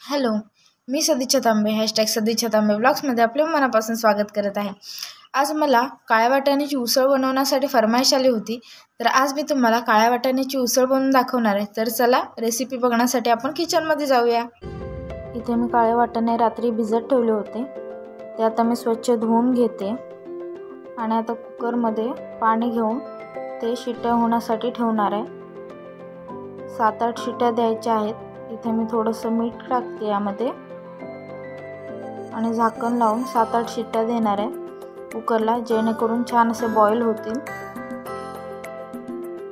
Hello, मी सदिच्छा तांबे #सदिच्छा तांबे ब्लॉग्समध्ये आपले मनापासून स्वागत करत आहे। आज मला काळ्या वाटाण्याची उसळ बनवण्यासाठी फरमाईश आली होती, तर आज मी तुम्हाला काळ्या वाटाण्याची उसळ बनवून दाखवणार आहे। तर चला रेसिपी बघण्यासाठी आपण किचनमध्ये जाऊया। इथे मी काळे वाटाणे रात्री भिजत ठेवले होते, ते आता मी स्वच्छ धुवून घेते आणि आता कुकरमध्ये पाणी घेऊन ते शिट्ट्या होण्यासाठी ठेवणार आहे। 7-8 शिट्ट्या द्यायच्या आहेत। इथे मी थोडंसं मीठ टाकते यामध्ये आणि झाकण लावून 7-8 शिट्ट्या देणार आहे कुकरला, जेणेकरून छान असे बॉईल होतील।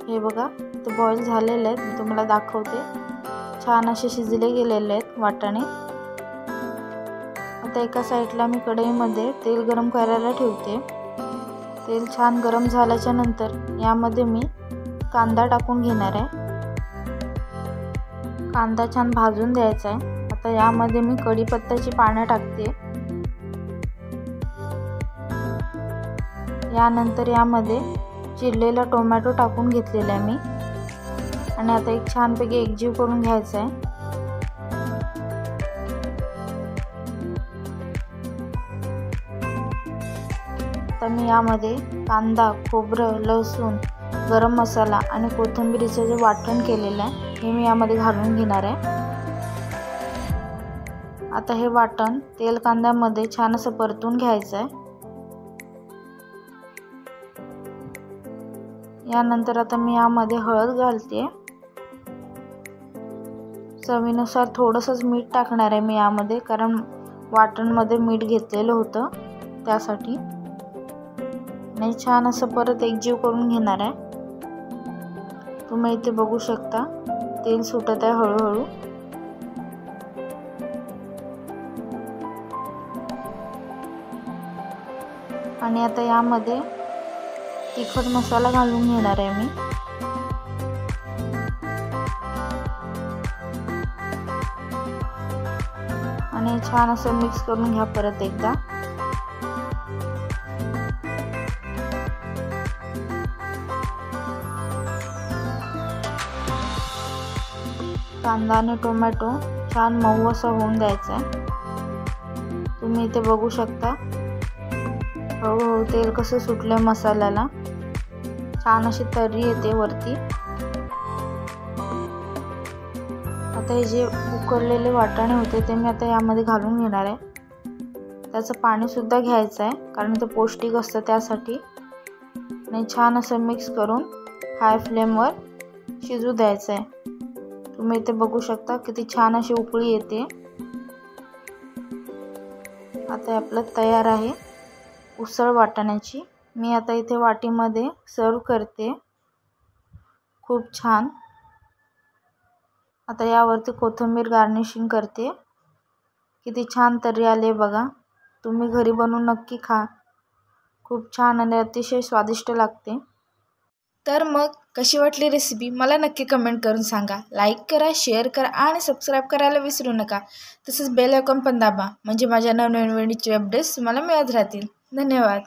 हे बघा, ते बॉईल झालेले आहेत, मी तुम्हाला दाखवते। छान असे शिजले गेलेले आहेत वाटाणे। आता एका साईडला मी कढईमध्ये तेल गरम करायला ठेवते। तेल छान गरम झाल्याच्या नंतर यामध्ये मी कांदा टाकून घेणार आहे। कांदा छान भाजून द्यायचा आहे। आता यामध्ये मी कढीपत्त्याची पाने टाकते। यानंतर यामध्ये चिरलेला टोमॅटो टाकून घेतलेला आहे मी आणि आता एक छानपैकी एकजीव करून घ्यायचा आहे। आता मी यामध्ये कांदा, खोबरं, लसूण, गरम मसाला आणि कोथिंबीरीचे जे वाटण केलेलं आहे हे मी यामध्ये घालून घेणार आहे। आता हे वाटण तेल कांद्यामध्ये छान असं परतून घ्यायचं आहे। यानंतर आता मी यामध्ये हळद घालते। चवीनुसार थोडंसंच मीठ टाकणार आहे मी यामध्ये, कारण वाटणमध्ये मीठ घेतलेलं होतं त्यासाठी। आणि छान असं परत एकजीव करून घेणार आहे। तुम्ही इथे बघू शकता तेल सुटत आहे हळूहळू। आणि आता यामध्ये तिखट मसाला घालून घेणार आहे मी। आणि छान असं मिक्स करून घ्या परत एकदा। कांदा आणि टोमॅटो छान मऊ असा होऊन द्यायचा आहे। तुम्ही इथे बघू शकता हळूहळू तेल कसं सुटलं मसाल्याला, छान अशी तर्री येते वरती। आता हे जे उकडलेले वाटाणे होते ते मी आता यामध्ये घालून घेणार आहे। त्याचं पाणी सुद्धा घ्यायचं आहे, कारण ते पौष्टिक असतं त्यासाठी। आणि छान असं मिक्स करून हाय फ्लेमवर शिजू द्यायचं आहे। तुम्ही इथे बघू शकता किती छान अशी उकळी येते। आता आपलं तयार आहे उसळ वाटाण्याची। मी आता इथे वाटीमध्ये सर्व करते। खूप छान। आता यावरती कोथिंबीर गार्निशिंग करते। किती छान तर्री आली बघा। तुम्ही घरी बनवून नक्की खा, खूप छान आणि अतिशय स्वादिष्ट लागते। तर मग कशी वाटली रेसिपी मला नक्की कमेंट करून सांगा। लाईक करा, शेअर करा आणि सबस्क्राईब करायला विसरू नका। तसेच बेल आयकॉन पण दाबा, म्हणजे माझ्या नवनवीन व्हिडिओचे अपडेट्स तुम्हाला मिळत राहतील। धन्यवाद।